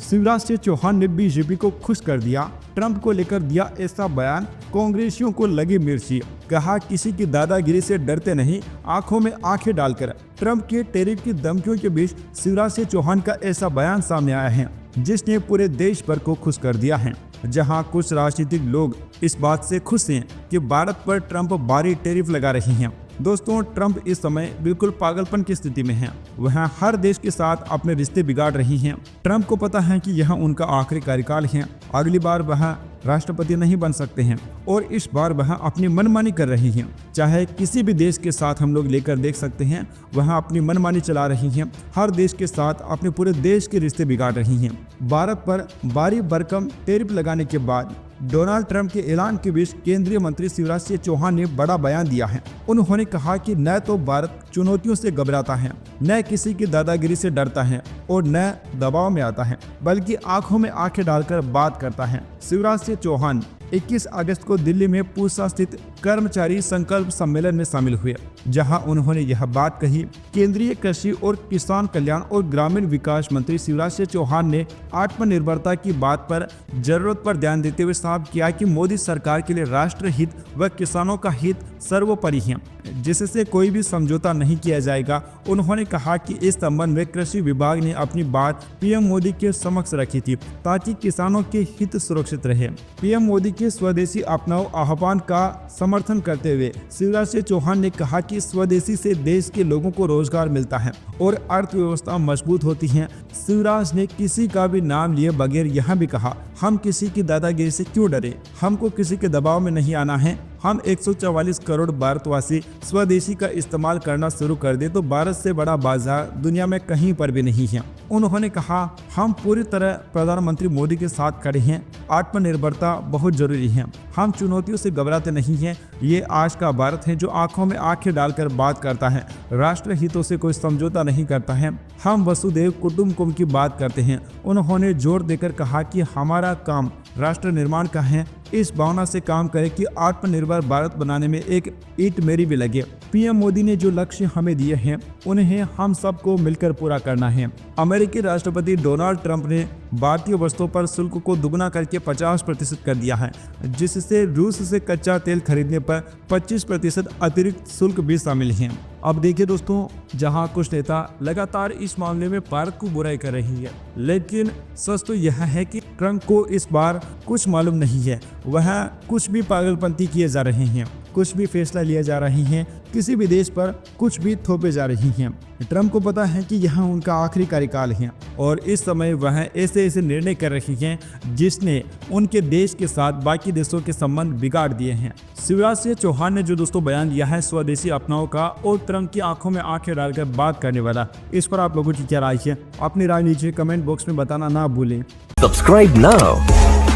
शिवराज सिंह चौहान ने बीजेपी को खुश कर दिया। ट्रंप को लेकर दिया ऐसा बयान, कांग्रेसियों को लगी मिर्ची। कहा किसी की दादागिरी से डरते नहीं, आंखों में आंखें डालकर। ट्रंप के टैरिफ की धमकियों के बीच शिवराज सिंह चौहान का ऐसा बयान सामने आया है जिसने पूरे देश भर को खुश कर दिया है। जहां कुछ राजनीतिक लोग इस बात से खुश हैं कि भारत पर ट्रंप भारी टैरिफ लगा रही हैं। दोस्तों, ट्रंप इस समय बिल्कुल पागलपन की स्थिति में हैं। वह हर देश के साथ अपने रिश्ते बिगाड़ रही हैं। ट्रंप को पता है कि यह उनका आखिरी कार्यकाल है। अगली बार वह राष्ट्रपति नहीं बन सकते हैं और इस बार वह अपनी मनमानी कर रही हैं। चाहे किसी भी देश के साथ हम लोग लेकर देख सकते हैं, वह अपनी मनमानी चला रही हैं। हर देश के साथ अपने पूरे देश के रिश्ते बिगाड़ रही हैं। भारत पर भारी भरकम टैरिफ लगाने के बाद डोनाल्ड ट्रंप के ऐलान के बीच केंद्रीय मंत्री शिवराज सिंह चौहान ने बड़ा बयान दिया है। उन्होंने कहा कि न तो भारत चुनौतियों से घबराता है, न किसी की दादागिरी से डरता है और न दबाव में आता है, बल्कि आंखों में आंखें डालकर बात करता है। शिवराज सिंह चौहान 21 अगस्त को दिल्ली में पूसा स्थित कर्मचारी संकल्प सम्मेलन में शामिल हुए, जहां उन्होंने यह बात कही। केंद्रीय कृषि और किसान कल्याण और ग्रामीण विकास मंत्री शिवराज सिंह चौहान ने आत्मनिर्भरता की बात पर जरूरत पर ध्यान देते हुए साफ किया कि मोदी सरकार के लिए राष्ट्र हित व किसानों का हित सर्वोपरि है, जिससे कोई भी समझौता नहीं किया जाएगा। उन्होंने कहा कि इस संबंध में कृषि विभाग ने अपनी बात पीएम मोदी के समक्ष रखी थी ताकि किसानों के हित सुरक्षित रहे। पीएम मोदी के स्वदेशी अपनाओ आह्वान का समर्थन करते हुए शिवराज सिंह चौहान ने कहा कि स्वदेशी से देश के लोगों को रोजगार मिलता है और अर्थव्यवस्था मजबूत होती है। शिवराज ने किसी का भी नाम लिए बगैर यह भी कहा, हम किसी की दादागिरी से क्यों डरे, हमको किसी के दबाव में नहीं आना है। हम 144 करोड़ भारतवासी स्वदेशी का इस्तेमाल करना शुरू कर दे तो भारत से बड़ा बाजार दुनिया में कहीं पर भी नहीं है। उन्होंने कहा, हम पूरी तरह प्रधानमंत्री मोदी के साथ खड़े हैं। आत्मनिर्भरता बहुत जरूरी है। हम चुनौतियों से घबराते नहीं हैं। ये आज का भारत है जो आंखों में आंखें डालकर बात करता है, राष्ट्र हितों से कोई समझौता नहीं करता है। हम वसुधैव कुटुंबकम की बात करते हैं। उन्होंने जोर देकर कहा कि हमारा काम राष्ट्र निर्माण का है। इस भावना से काम करें कि आत्मनिर्भर भारत बनाने में एक ईंट मेरी भी लगे। पीएम मोदी ने जो लक्ष्य हमें दिए हैं उन्हें हम सबको मिलकर पूरा करना है। अमेरिकी राष्ट्रपति डोनाल्ड ट्रंप ने भारतीय वस्तुओं पर शुल्क को दुगना करके 50% कर दिया है, जिससे रूस से कच्चा तेल खरीदने पर 25% अतिरिक्त शुल्क भी शामिल है। अब देखिए दोस्तों, जहां कुछ नेता लगातार इस मामले में भारत को बुराई कर रही है, लेकिन सच तो यह है कि ट्रंप को इस बार कुछ मालूम नहीं है। वह कुछ भी पागलपंती किए जा रहे हैं, कुछ भी फैसला लिए जा रहे हैं, किसी भी देश पर कुछ भी थोपे जा रही हैं। ट्रंप को पता है कि यह उनका आखिरी कार्यकाल है और इस समय वह ऐसे ऐसे निर्णय कर रही हैं जिसने उनके देश के साथ बाकी देशों के संबंध बिगाड़ दिए हैं। शिवराज सिंह चौहान ने जो दोस्तों बयान दिया है स्वदेशी अपनाओ का और ट्रंप की आंखों में आंखें डालकर बात करने वाला, इस पर आप लोगों की क्या राय है? अपनी राय नीचे कमेंट बॉक्स में बताना ना भूलें। Subscribe now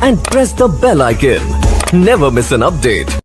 and press the bell icon. Never miss an update.